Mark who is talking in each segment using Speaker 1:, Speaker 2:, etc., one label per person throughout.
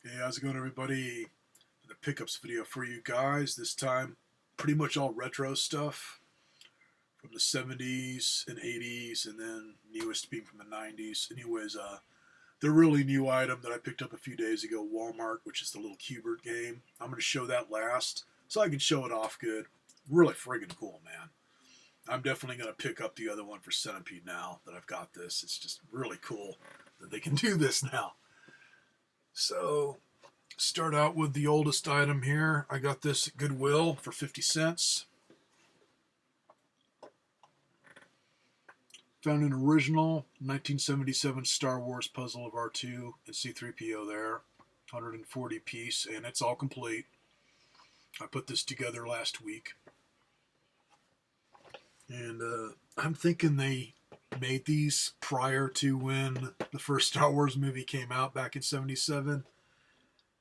Speaker 1: Hey, how's it going, everybody? The pickups video for you guys. This time, pretty much all retro stuff from the 70s and 80s, and then newest being from the 90s. Anyways, the really new item that I picked up a few days ago, Walmart, which is the little QBert game. I'm going to show that last so I can show it off good. Really friggin' cool, man. I'm definitely going to pick up the other one for Centipede now that I've got this. It's just really cool that they can do this now. So, start out with the oldest item here. I got this at Goodwill for 50 cents. Found an original 1977 Star Wars puzzle of R2 and C-3PO there. 140 piece, and it's all complete. I put this together last week. And I'm thinking they made these prior to when the first Star Wars movie came out back in 77.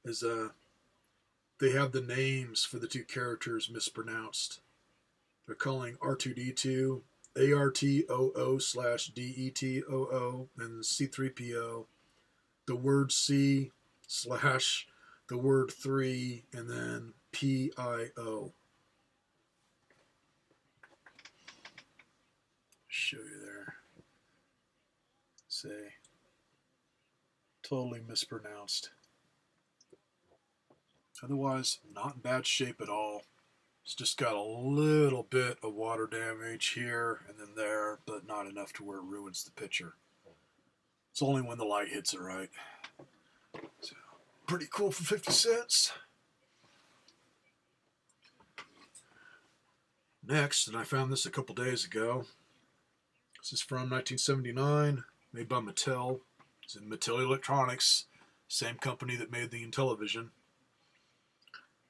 Speaker 1: As they have the names for the two characters mispronounced. They're calling R2D2 ARTOO/DETOO, and C3PO the word C / the word 3 and then PIO. Show you there. Say totally mispronounced. Otherwise, not in bad shape at all. It's just got a little bit of water damage here and then there, but not enough to where it ruins the picture. It's only when the light hits it right. So, pretty cool for 50 cents. Next, and I found this a couple days ago. This is from 1979, made by Mattel. It's in Mattel Electronics, same company that made the Intellivision.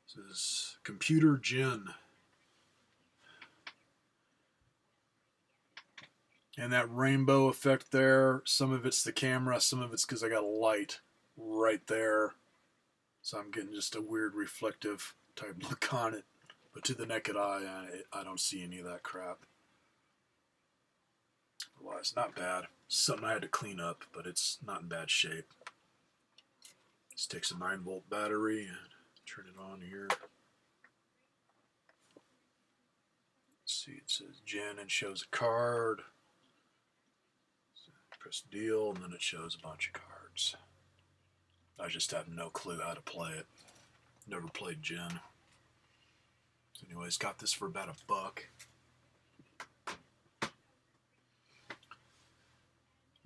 Speaker 1: This is Computer Gin. And that rainbow effect there, some of it's the camera, some of it's because I got a light right there. So I'm getting just a weird reflective type look on it. But to the naked eye, I don't see any of that crap. Otherwise, not bad. Something I had to clean up, but it's not in bad shape. Just takes a 9-volt battery and turn it on here. Let's see, it says Jen and shows a card. So press deal, and then it shows a bunch of cards. I just have no clue how to play it. Never played Jen. So anyways, got this for about $1.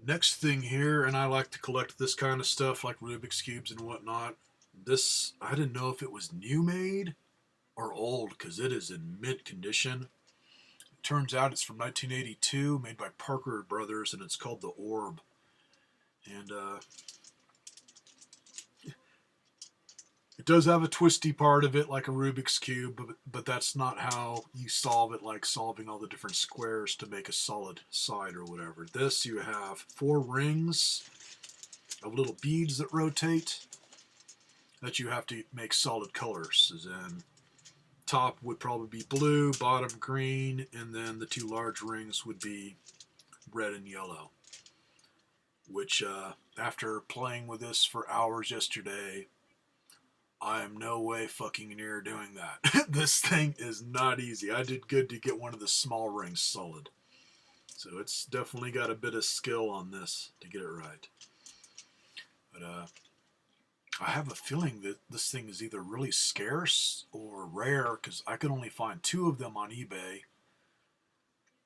Speaker 1: Next thing here, and I like to collect this kind of stuff like Rubik's Cubes and whatnot. This, I didn't know if it was new made or old because it is in mint condition. It turns out it's from 1982, made by Parker Brothers, and it's called the Orb. And it does have a twisty part of it like a Rubik's Cube, but that's not how you solve it, like solving all the different squares to make a solid side or whatever. This, you have 4 rings of little beads that rotate that you have to make solid colors. As in, top would probably be blue, bottom green, and then the 2 large rings would be red and yellow. Which, after playing with this for hours yesterday, I am no way fucking near doing that. This thing is not easy. I did good to get one of the small rings solid. So it's definitely got a bit of skill on this to get it right. But I have a feeling that this thing is either really scarce or rare because I could only find 2 of them on eBay.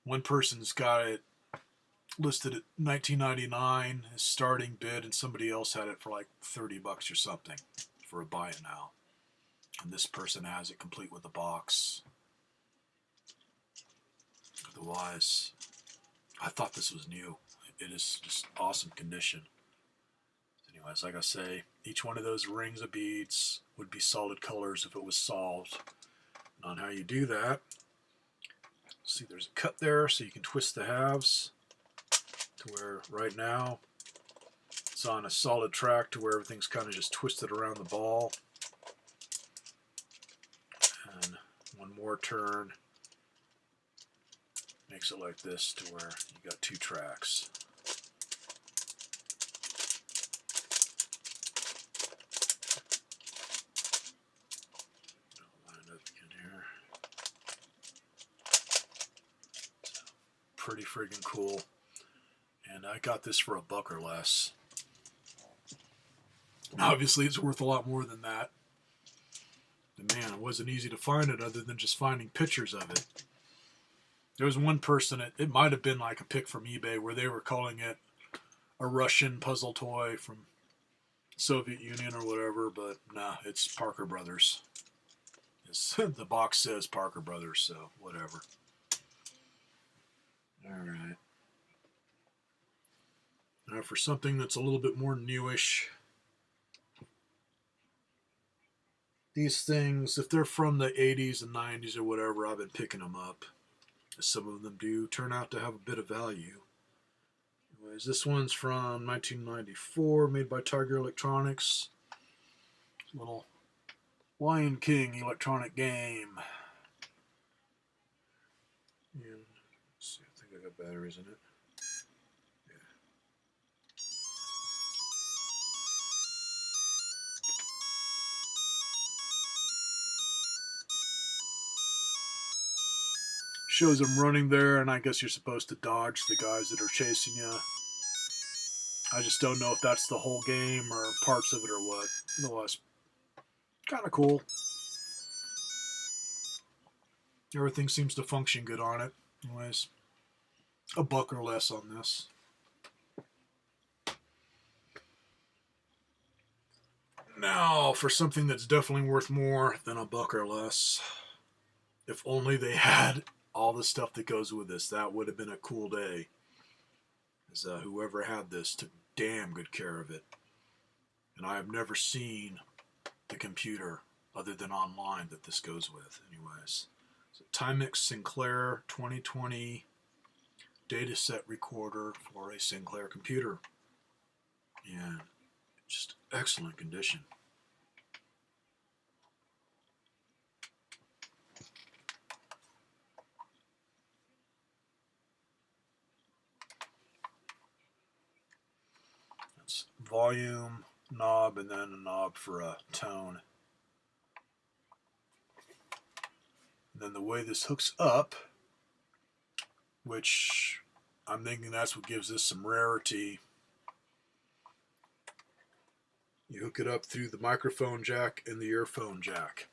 Speaker 1: One person's got it listed at $19.99, his starting bid, and somebody else had it for like $30 or something for a buy it now. And this person has it complete with the box. Otherwise, I thought this was new. It is just awesome condition. Anyways, like I say, each one of those rings of beads would be solid colors if it was solved. And on how you do that, see there's a cut there so you can twist the halves to where right now it's on a solid track to where everything's kind of just twisted around the ball. And one more turn makes it like this to where you got 2 tracks. pretty friggin' cool. And I got this for $1 or less. Obviously, it's worth a lot more than that. And man, it wasn't easy to find it other than just finding pictures of it. There was one person, it might have been like a pic from eBay, where they were calling it a Russian puzzle toy from Soviet Union or whatever, but nah, it's Parker Brothers. The box says Parker Brothers, so whatever. Alright. Now for something that's a little bit more newish. These things, if they're from the 80s and 90s or whatever, I've been picking them up. Some of them do turn out to have a bit of value. Anyways, this one's from 1994, made by Tiger Electronics. Little Lion King electronic game. And let's see, I think I got batteries in it. Shows them running there, and I guess you're supposed to dodge the guys that are chasing you. I just don't know if that's the whole game or parts of it or what. Otherwise, kind of cool. Everything seems to function good on it. Anyways, $1 or less on this. Now, for something that's definitely worth more than $1 or less. If only they had all the stuff that goes with this. That would have been a cool day. As whoever had this took damn good care of it. And I have never seen the computer other than online that this goes with. Anyways, so Timex Sinclair 2020 dataset recorder for a Sinclair computer. And just excellent condition. Volume knob and then a knob for a tone. And then the way this hooks up, which I'm thinking that's what gives this some rarity. You hook it up through the microphone jack and the earphone jack.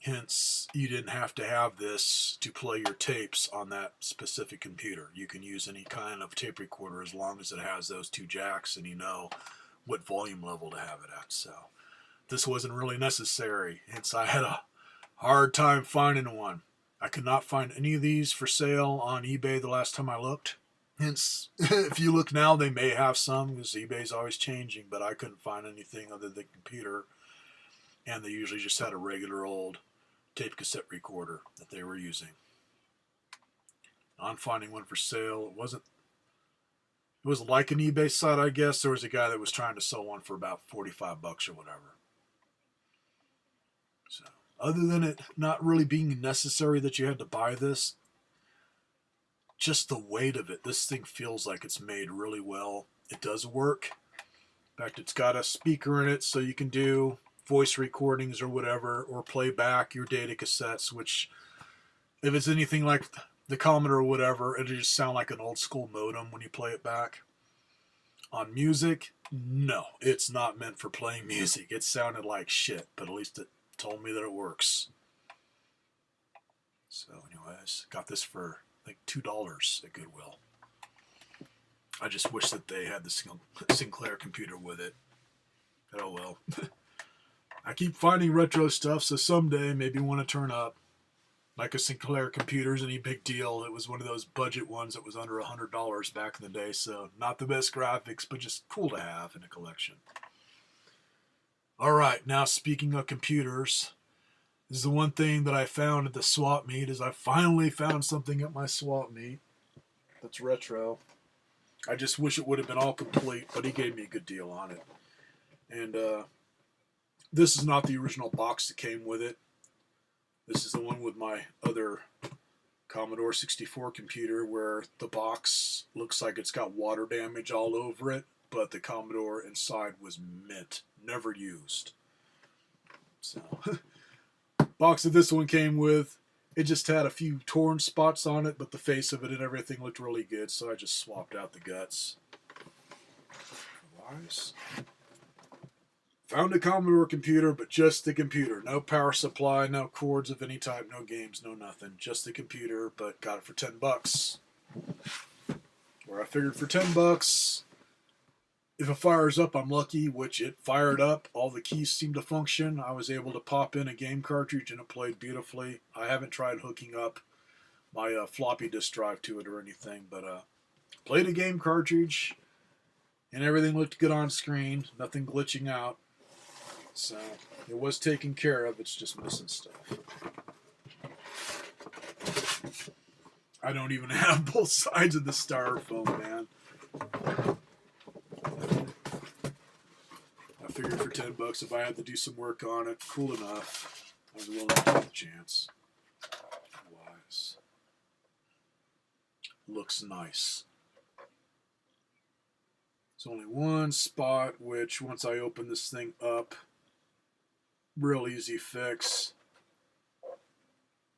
Speaker 1: Hence, you didn't have to have this to play your tapes on that specific computer. You can use any kind of tape recorder as long as it has those two jacks and you know what volume level to have it at. So this wasn't really necessary. Hence, I had a hard time finding one. I could not find any of these for sale on eBay the last time I looked. Hence, if you look now, they may have some because eBay's always changing, but I couldn't find anything other than computer. And they usually just had a regular old tape cassette recorder that they were using. I'm finding one for sale. It was like an eBay site, I guess. There was a guy that was trying to sell one for about $45 or whatever. So, other than it not really being necessary that you had to buy this, just the weight of it, this thing feels like it's made really well. It does work. In fact, it's got a speaker in it so you can do voice recordings or whatever, or play back your data cassettes, which if it's anything like the Commodore or whatever, it'll just sound like an old school modem when you play it back. On music, no, it's not meant for playing music. It sounded like shit, but at least it told me that it works. So anyways, got this for like $2 at Goodwill. I just wish that they had the Sinclair computer with it. Oh well. I keep finding retro stuff, so someday maybe want to turn up. Micah Sinclair computers, any big deal. It was one of those budget ones that was under $100 back in the day, so not the best graphics, but just cool to have in a collection. Alright, now speaking of computers, this is the one thing that I found at the swap meet, is I finally found something at my swap meet that's retro. I just wish it would have been all complete, but he gave me a good deal on it. And, this is not the original box that came with it. This is the one with my other Commodore 64 computer where the box looks like it's got water damage all over it, but the Commodore inside was mint, never used. So, box that this one came with It just had a few torn spots on it, but the face of it and everything looked really good, so I just swapped out the guts. Otherwise, found a Commodore computer, but just the computer. No power supply, no cords of any type, no games, no nothing. Just the computer, but got it for $10. Where I figured for $10, if it fires up, I'm lucky, which it fired up. All the keys seemed to function. I was able to pop in a game cartridge and it played beautifully. I haven't tried hooking up my floppy disk drive to it or anything, but played a game cartridge and everything looked good on screen. Nothing glitching out. So it was taken care of. It's just missing stuff. I don't even have both sides of the styrofoam, man. I figured for $10, if I had to do some work on it, cool enough, I was willing to take the chance. Otherwise, looks nice. There's only one spot which, once I open this thing up, real easy fix.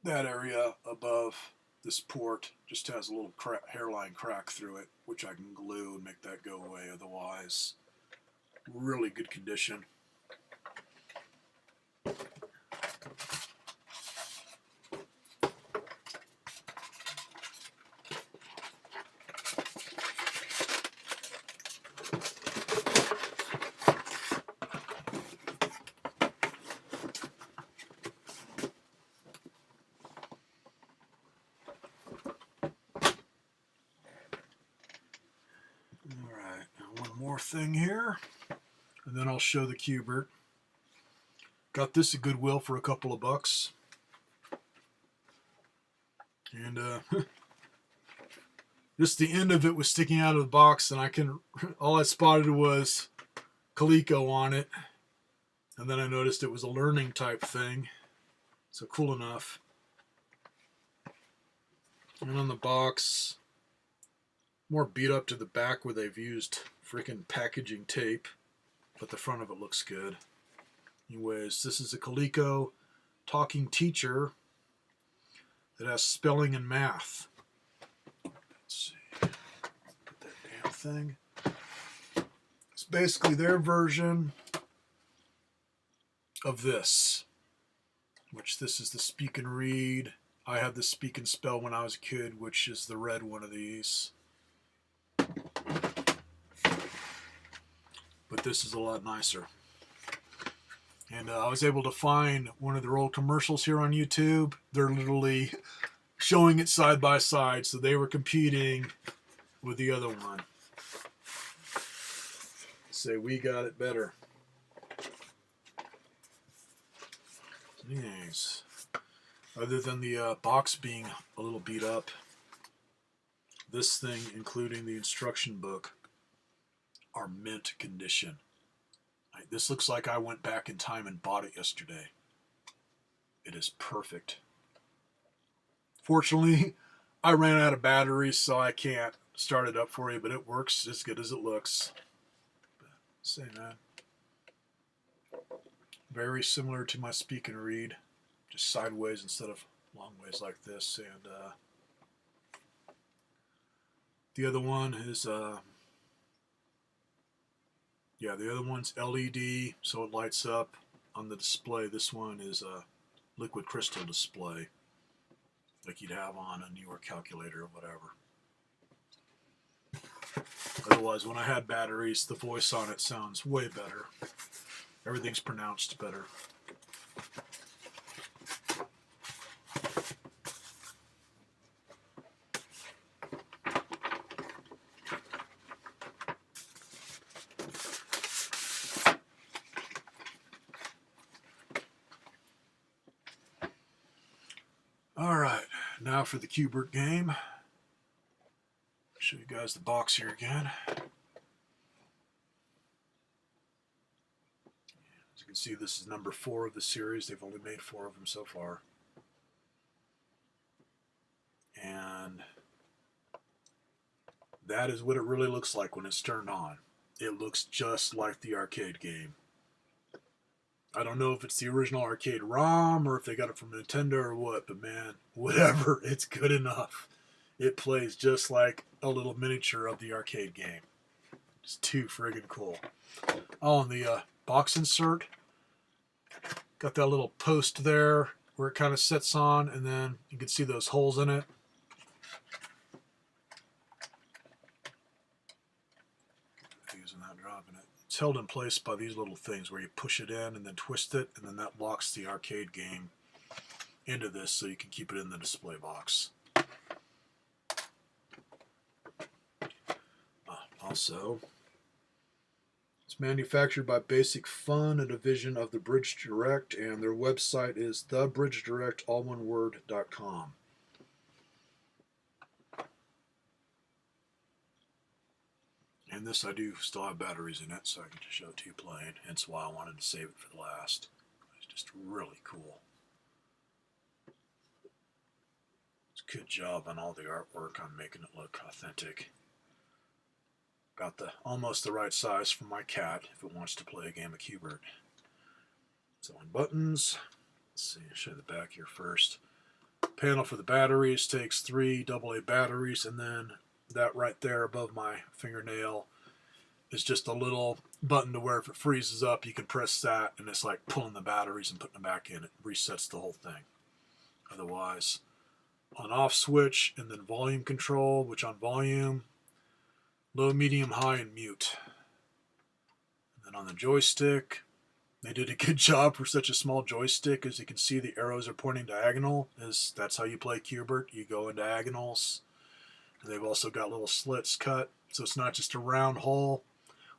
Speaker 1: That area above this port just has a little hairline crack through it, which I can glue and make that go away. Otherwise, really good condition. Alright, now one more thing here, and then I'll show the QBert. Got this at Goodwill for a couple of bucks. And just the end of it was sticking out of the box, and all I spotted was Kaliko on it. And then I noticed it was a learning type thing. So cool enough. And on the box, more beat up to the back where they've used freaking packaging tape, but the front of it looks good. Anyways, this is a Kaliko talking teacher that has spelling and math. Let's see. Put that damn thing. It's basically their version of this, which this is the speak and read. I had the speak and spell when I was a kid, which is the red one of these. But this is a lot nicer. And I was able to find one of their old commercials here on YouTube. They're literally showing it side by side, so they were competing with the other one. Say, we got it better. Anyways, other than the box being a little beat up, this thing, including the instruction book, are mint condition. This looks like I went back in time and bought it yesterday. It is perfect. Fortunately, I ran out of batteries, so I can't start it up for you, but it works as good as it looks. Say, man, very similar to my speak and read, just sideways instead of long ways like this. And the other one is the other one's LED, so it lights up on the display. This one is a liquid crystal display, like you'd have on a New York calculator or whatever. Otherwise, when I had batteries, the voice on it sounds way better. Everything's pronounced better. Alright, now for the QBert game. I'll show you guys the box here again. As you can see, this is number 4 of the series. They've only made 4 of them so far. And that is what it really looks like when it's turned on. It looks just like the arcade game. I don't know if it's the original arcade ROM or if they got it from Nintendo or what, but man, whatever, it's good enough. It plays just like a little miniature of the arcade game. It's too friggin' cool. Oh, and the box insert, got that little post there where it kind of sits on, and then you can see those holes in it. Using that, dropping it. It's held in place by these little things where you push it in and then twist it, and then that locks the arcade game into this so you can keep it in the display box. Also, it's manufactured by Basic Fun, a division of the Bridge Direct, and their website is thebridgedirect.com. And this I do still have batteries in it, so I can just show it to you playing. Hence why I wanted to save it for the last. It's just really cool. It's a good job on all the artwork on making it look authentic. Got almost the right size for my cat if it wants to play a game of QBert. So on buttons, let's see, I'll show you the back here first. Panel for the batteries takes 3 AA batteries, and then that right there above my fingernail is just a little button to where if it freezes up, you can press that, and it's like pulling the batteries and putting them back in. It resets the whole thing. Otherwise, on-off switch, and then volume control, which on volume, low, medium, high, and mute. And then on the joystick, they did a good job for such a small joystick. As you can see, the arrows are pointing diagonal. That's how you play QBert. You go in diagonals. And they've also got little slits cut, so it's not just a round hole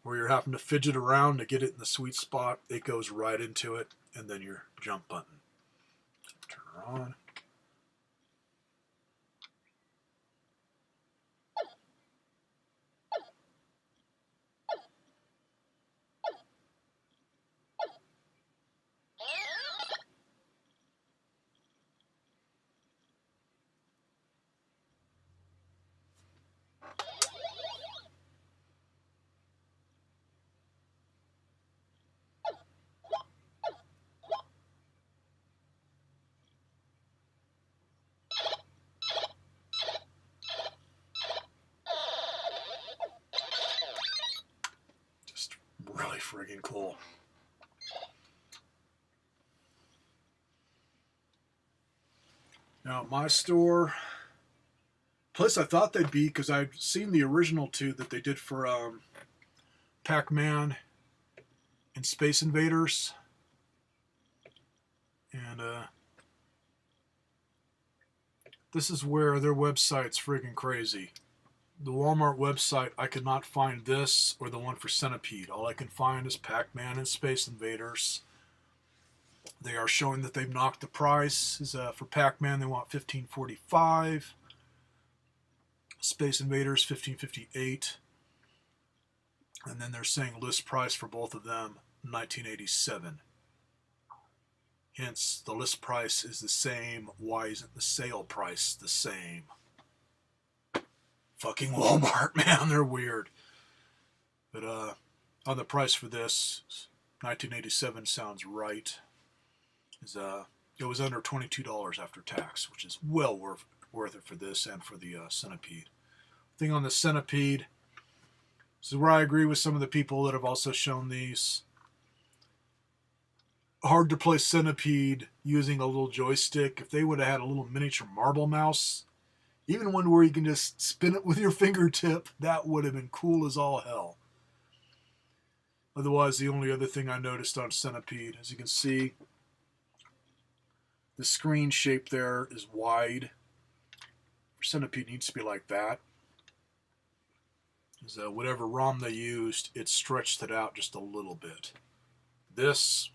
Speaker 1: where you're having to fidget around to get it in the sweet spot. It goes right into it, and then your jump button. Turn her on. Just really friggin' cool. Now at my store, place I thought they'd be, because I've seen the original two that they did for Pac-Man and Space Invaders. And this is where their website's friggin' crazy. The Walmart website, I could not find this or the one for Centipede. All I can find is Pac-Man and Space Invaders. They are showing that they've knocked the price. For Pac-Man, they want $15.45. Space Invaders, $15.58. And then they're saying list price for both of them, $19.87. Hence, the list price is the same. Why isn't the sale price the same? Fucking Walmart, man, they're weird. But on the price for this, $19.87 sounds right. It was under $22 after tax, which is well worth it for this and for the Centipede. Thing on the Centipede, this is where I agree with some of the people that have also shown these. Hard to play Centipede using a little joystick. If they would have had a little miniature marble mouse, even one where you can just spin it with your fingertip, that would have been cool as all hell. Otherwise, the only other thing I noticed on Centipede, as you can see, the screen shape there is wide. For Centipede, it needs to be like that. So whatever ROM they used, it stretched it out just a little bit. This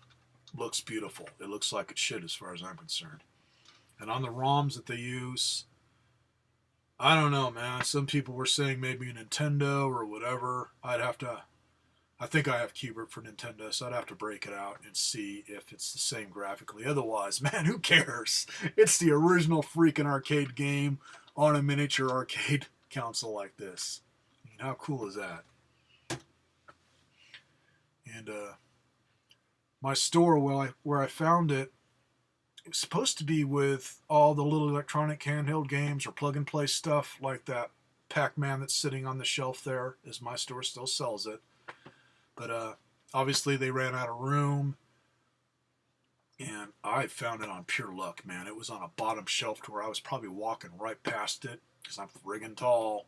Speaker 1: looks beautiful. It looks like it should as far as I'm concerned. And on the ROMs that they use, I don't know, man. Some people were saying maybe a Nintendo or whatever. I think I have QBert for Nintendo, so I'd have to break it out and see if it's the same graphically. Otherwise, man, who cares? It's the original freaking arcade game on a miniature arcade console like this. I mean, how cool is that? And my store where I found it, it was supposed to be with all the little electronic handheld games or plug and play stuff like that Pac-Man that's sitting on the shelf there, as my store still sells it. But obviously they ran out of room, and I found it on pure luck, man. It was on a bottom shelf to where I was probably walking right past it because I'm friggin' tall.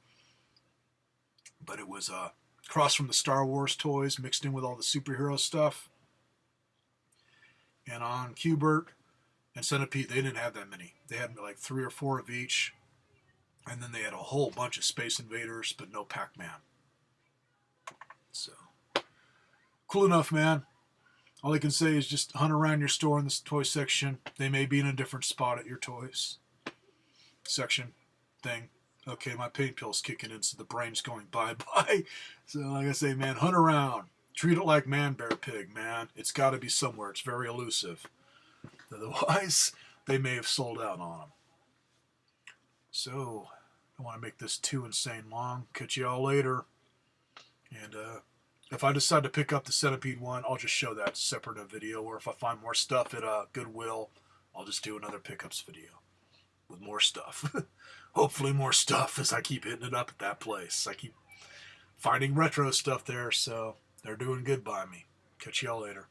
Speaker 1: But it was across from the Star Wars toys mixed in with all the superhero stuff. And on QBert and Centipede, they didn't have that many. They had like 3 or 4 of each. And then they had a whole bunch of Space Invaders, but no Pac-Man. So, cool enough, man. All I can say is just hunt around your store in the toy section. They may be in a different spot at your toys section thing. Okay, my pain pill's kicking in, so the brain's going bye-bye. So, like I say, man, hunt around. Treat it like Man Bear Pig, man. It's got to be somewhere. It's very elusive. Otherwise, they may have sold out on them. So, I want to make this too insane long. Catch you all later. And if I decide to pick up the Centipede one, I'll just show that separate in a video. Or if I find more stuff at Goodwill, I'll just do another pickups video with more stuff. Hopefully more stuff, as I keep hitting it up at that place. I keep finding retro stuff there, so they're doing good by me. Catch y'all later.